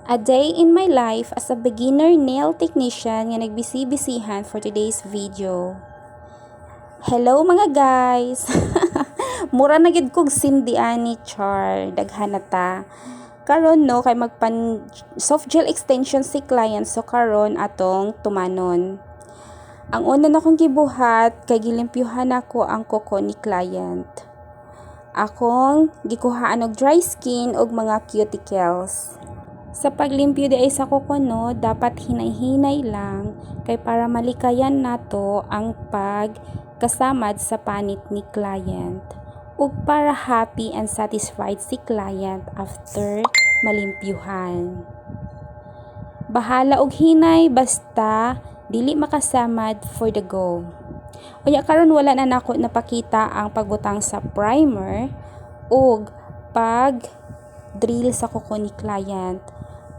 A day in my life as a beginner nail technician nga nagbisi-bisihan for today's video. Hello mga guys! Mura na gid kog sindian ni Char, daghan na ta. Karon no kay magpan soft gel extension si client, so karon atong tumanon. Ang una na kong gibuhat kay gilimpyuhan ako ang kuko ni client. Akong gikuhaan og dry skin og mga cuticles. Sa paglimpyo di ay sa kuko no, dapat hinay-hinay lang kay para malikayan nato ang pagkasamad sa panit ni client ug para happy and satisfied si client after malimpyuhan. Bahala og hinay basta dili makasamad for the go. Unya karon wala na nako napakita ang pagbutang sa primer ug pag drill sa kuko ni client.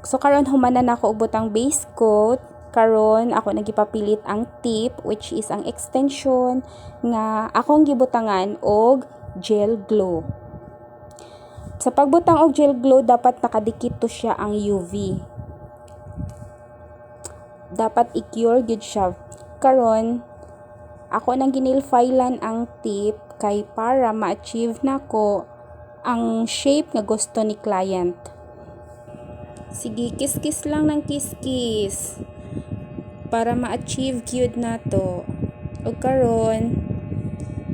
So karon humanan ako og butang base coat. Karon ako nagipapilit ang tip which is ang extension nga akong gibutangan og gel glue. Sa pagbutang og gel glue dapat nakadikit to siya ang UV. Dapat i-cure gid siya. Karon ako nang ginilfilan ang tip kay para ma-achieve nako ang shape nga gusto ni client. Sige, kiss-kiss lang ng kiss-kiss para ma-achieve gyud nato. Ug karon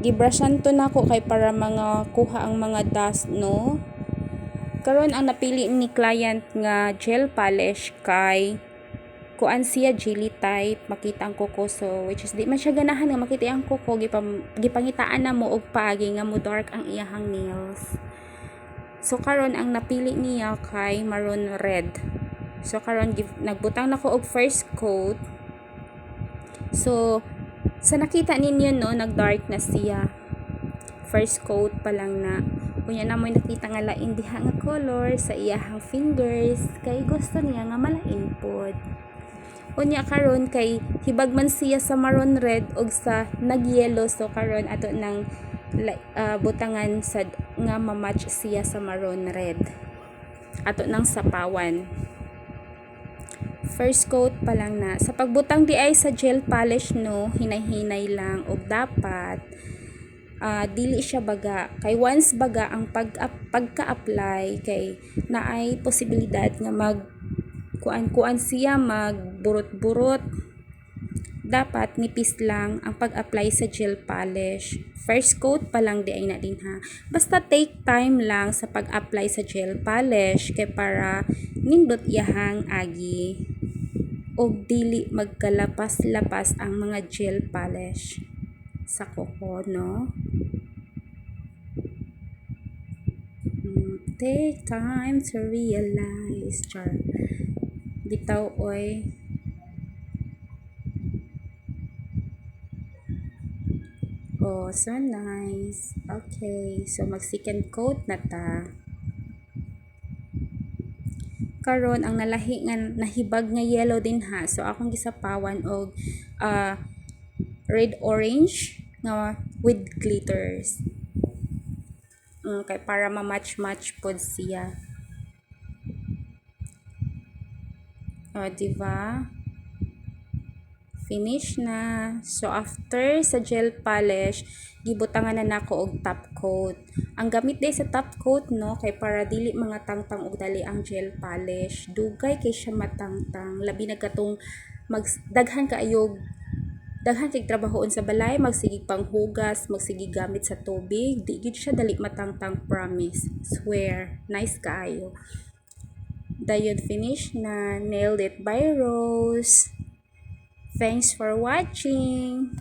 gibrushan to nako kay para mga kuha ang mga dust no. Karon ang napili ni client nga gel polish kay kuan siya jelly type, makita ang kuko, so which is di man siya ganahan nga makita ang kuko, gipangitaan na mo og paagi nga mo dark ang iyahang nails. So karon ang napili niya kay maroon red. So karon nagbutang nako og first coat. So sa nakita ninyo no, nag-dark na siya. First coat pa lang na. Kunya na mo nakita nga lain diha nga color sa iyahang fingers kay gusto niya nga malain pod. Unya karon kay hibag man siya sa maroon red og sa nag-yellow, so karon ato nang butangan sa nga ma-match siya sa maroon red. Ato nang sapawan. First coat pa lang na. Sa pagbutang di ay sa gel polish no, hinay-hinay lang og dapat dili siya baga. Kay once baga ang pagka-apply kay naay posibilidad nga kuan siya magburot-burot. Dapat nipis lang ang pag-apply sa gel polish. First coat pa lang di ay na din ha. Basta take time lang sa pag-apply sa gel polish kay para nindot iyahang agi og dili magkalapas-lapas ang mga gel polish sa kuko no. Take time to realize. Char. Bitaw oy. Oh, so nice. Okay, so mag second coat na ta. Karon ang nalahi nga nahibag nga yellow din ha. So akong gisapawan og red orange nga with glitters. Kay para ma-match pod siya. Diba? Finish na. So after sa gel polish, gibutangan na nako og top coat. Ang gamit day sa top coat no kay para dili mga tangtang og dali ang gel polish. Dugay kay siya matangtang, labi na katong daghan kay trabahoon sa balay, magsigig panghugas, magsigig gamit sa tubig, di gid siya dali matangtang, promise. Swear, nice kaayo. Dayon finish na. Nailed it by Rose. Thanks for watching.